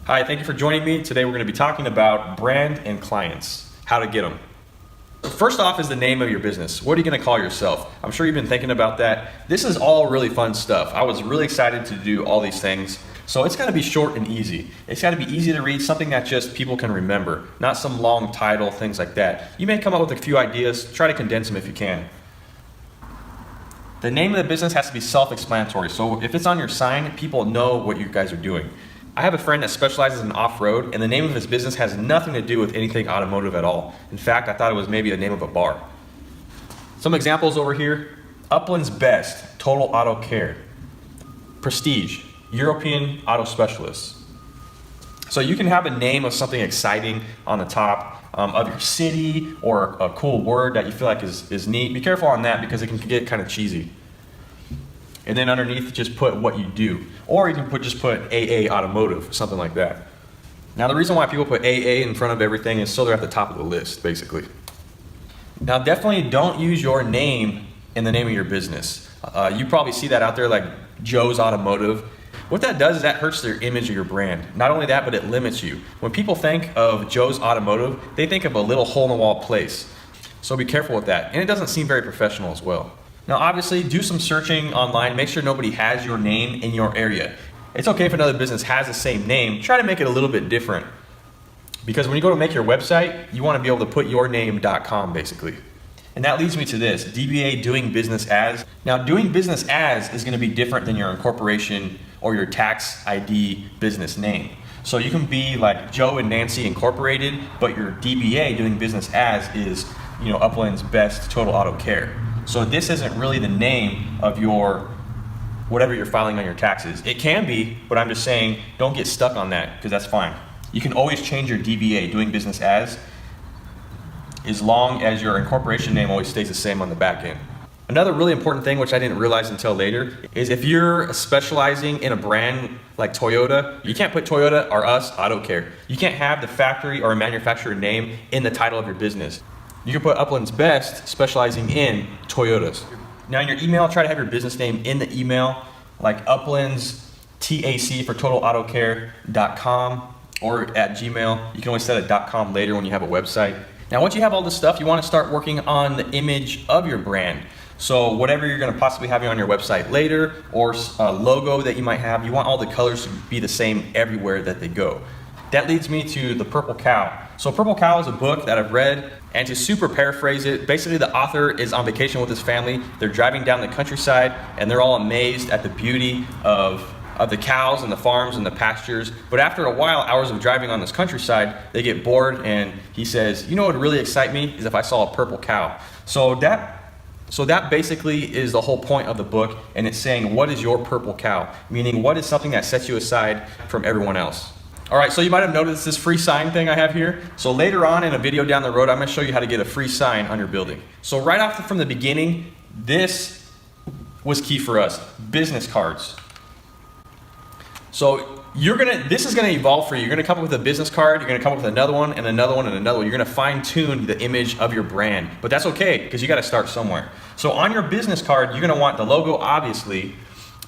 Hi, thank you for joining me. Today we're going to be talking about brand and clients, how to get them. First off is the name of your business. What are you going to call yourself? I'm sure you've been thinking about that. This is all really fun stuff. I was really excited to do all these things. So it's got to be short and easy. It's got to be easy to read, something that just people can remember, not some long title, things like that. You may come up with a few ideas, try to condense them if you can. The name of the business has to be self-explanatory. So if it's on your sign, people know what you guys are doing. I have a friend that specializes in off-road, and the name of his business has nothing to do with anything automotive at all. In fact, I thought it was maybe the name of a bar. Some examples over here: Uplands Best, Total Auto Care. Prestige, European Auto Specialists. So you can have a name of something exciting on the top of your city, or a cool word that you feel like is neat. Be careful on that because it can get kind of cheesy. And then underneath, just put what you do. Or you can just put AA Automotive, something like that. Now the reason why people put AA in front of everything is so they're at the top of the list, basically. Now definitely don't use your name in the name of your business. You probably see that out there, like Joe's Automotive. What that does is that hurts their image of your brand. Not only that, but it limits you. When people think of Joe's Automotive, they think of a little hole-in-the-wall place. So be careful with that. And it doesn't seem very professional as well. Now obviously, do some searching online. Make sure nobody has your name in your area. It's okay if another business has the same name. Try to make it a little bit different. Because when you go to make your website, you want to be able to put yourname.com basically. And that leads me to this, DBA, doing business as. Now doing business as is going to be different than your incorporation or your tax ID business name. So you can be like Joe and Nancy Incorporated, but your DBA, doing business as, is Uplands Best Total Auto Care. So this isn't really the name of your whatever you're filing on your taxes. It can be, but I'm just saying don't get stuck on that because that's fine. You can always change your DBA, doing business as long as your incorporation name always stays the same on the back end. Another really important thing, which I didn't realize until later, is if you're specializing in a brand like Toyota, you can't put Toyota or Us Auto Care. You can't have the factory or manufacturer name in the title of your business. You can put Uplands Best, specializing in Toyotas. Now in your email, try to have your business name in the email, like Uplands TAC for totalautocare.com or at Gmail. You can always set a .com later when you have a website. Now once you have all this stuff, you want to start working on the image of your brand. So whatever you're going to possibly have on your website later, or a logo that you might have, you want all the colors to be the same everywhere that they go. That leads me to The Purple Cow. So Purple Cow is a book that I've read, and to super paraphrase it, basically the author is on vacation with his family. They're driving down the countryside, and they're all amazed at the beauty of the cows and the farms and the pastures. But after a while, hours of driving on this countryside, they get bored, and he says, what would really excite me is if I saw a purple cow. So that basically is the whole point of the book, and it's saying, what is your purple cow? Meaning, what is something that sets you aside from everyone else? All right, so you might have noticed this free sign thing I have here. So later on in a video down the road, I'm gonna show you how to get a free sign on your building. So right off from the beginning, this was key for us, business cards. So this is gonna evolve for you. You're gonna come up with a business card, you're gonna come up with another one and another one and another one. You're gonna fine tune the image of your brand, but that's okay because you gotta start somewhere. So on your business card, you're gonna want the logo, obviously,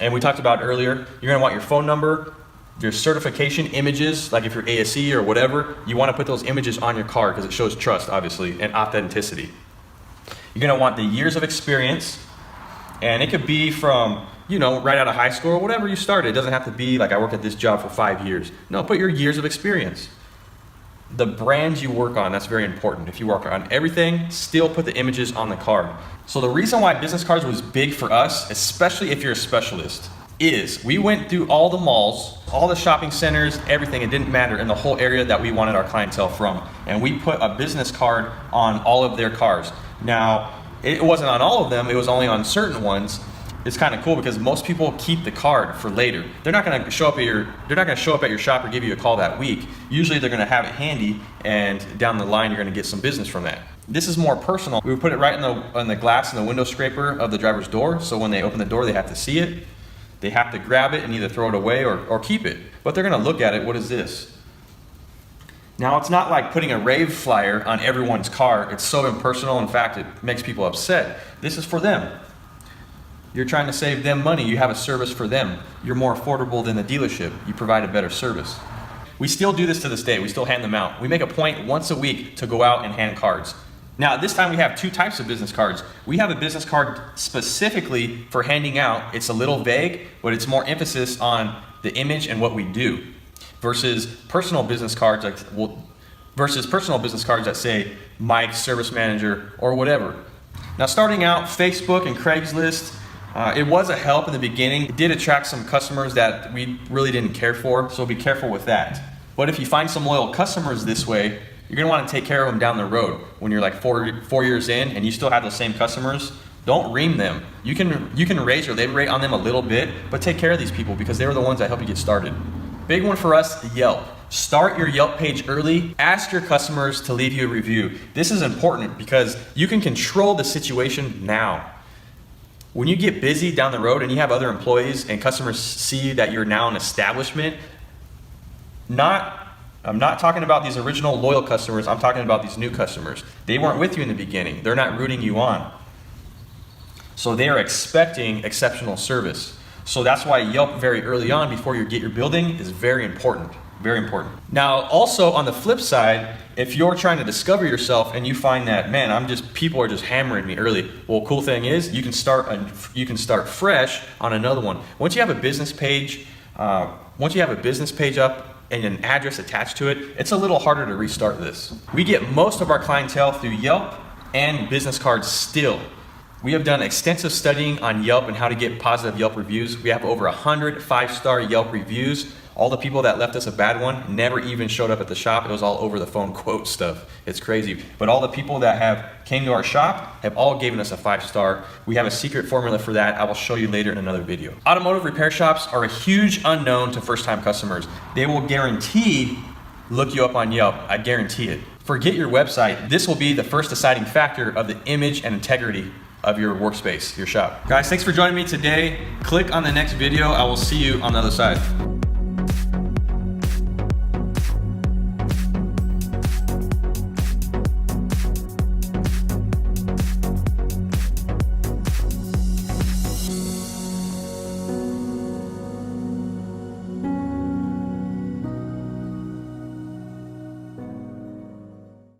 and we talked about earlier, you're gonna want your phone number, your certification images, like if you're ASE or whatever, you want to put those images on your card because it shows trust, obviously, and authenticity. You're going to want the years of experience, and it could be from, right out of high school or whatever you started. It doesn't have to be like I worked at this job for 5 years. No, put your years of experience. The brands you work on, that's very important. If you work on everything, still put the images on the card. So the reason why business cards was big for us, especially if you're a specialist, is we went through all the malls, all the shopping centers, everything. It didn't matter in the whole area that we wanted our clientele from. And we put a business card on all of their cars. Now, it wasn't on all of them, it was only on certain ones. It's kind of cool because most people keep the card for later. They're not going to show up at your shop or give you a call that week. Usually they're going to have it handy, and down the line you're going to get some business from that. This is more personal. We would put it right on the glass and the window scraper of the driver's door, so when they open the door they have to see it. They have to grab it and either throw it away or keep it. But they're going to look at it. What is this? Now, it's not like putting a rave flyer on everyone's car. It's so impersonal. In fact, it makes people upset. This is for them. You're trying to save them money. You have a service for them. You're more affordable than the dealership. You provide a better service. We still do this to this day. We still hand them out. We make a point once a week to go out and hand cards. Now, this time we have two types of business cards. We have a business card specifically for handing out. It's a little vague, but it's more emphasis on the image and what we do versus personal business cards that say Mike, service manager, or whatever. Now, starting out, Facebook and Craigslist, it was a help in the beginning. It did attract some customers that we really didn't care for, so be careful with that. But if you find some loyal customers this way, you're gonna wanna take care of them down the road. When you're like four years in and you still have those same customers, don't ream them. You can raise your labor rate on them a little bit, but take care of these people because they were the ones that help you get started. Big one for us, Yelp. Start your Yelp page early. Ask your customers to leave you a review. This is important because you can control the situation now. When you get busy down the road and you have other employees and customers see that you're now an establishment, I'm not talking about these original loyal customers, I'm talking about these new customers. They weren't with you in the beginning. They're not rooting you on. So they are expecting exceptional service. So that's why Yelp very early on before you get your building is very important. Very important. Now, also on the flip side, if you're trying to discover yourself and you find that, man, people are just hammering me early. Well, cool thing is you can start fresh on another one. Once you have a business page up and an address attached to it, it's a little harder to restart this. We get most of our clientele through Yelp and business cards still. We have done extensive studying on Yelp and how to get positive Yelp reviews. We have over 100 5-star Yelp reviews. All the people that left us a bad one never even showed up at the shop. It was all over the phone quote stuff. It's crazy. But all the people that have came to our shop have all given us a 5-star. We have a secret formula for that. I will show you later in another video. Automotive repair shops are a huge unknown to first-time customers. They will guaranteed look you up on Yelp. I guarantee it. Forget your website. This will be the first deciding factor of the image and integrity of your workspace, your shop. Guys, thanks for joining me today. Click on the next video. I will see you on the other side.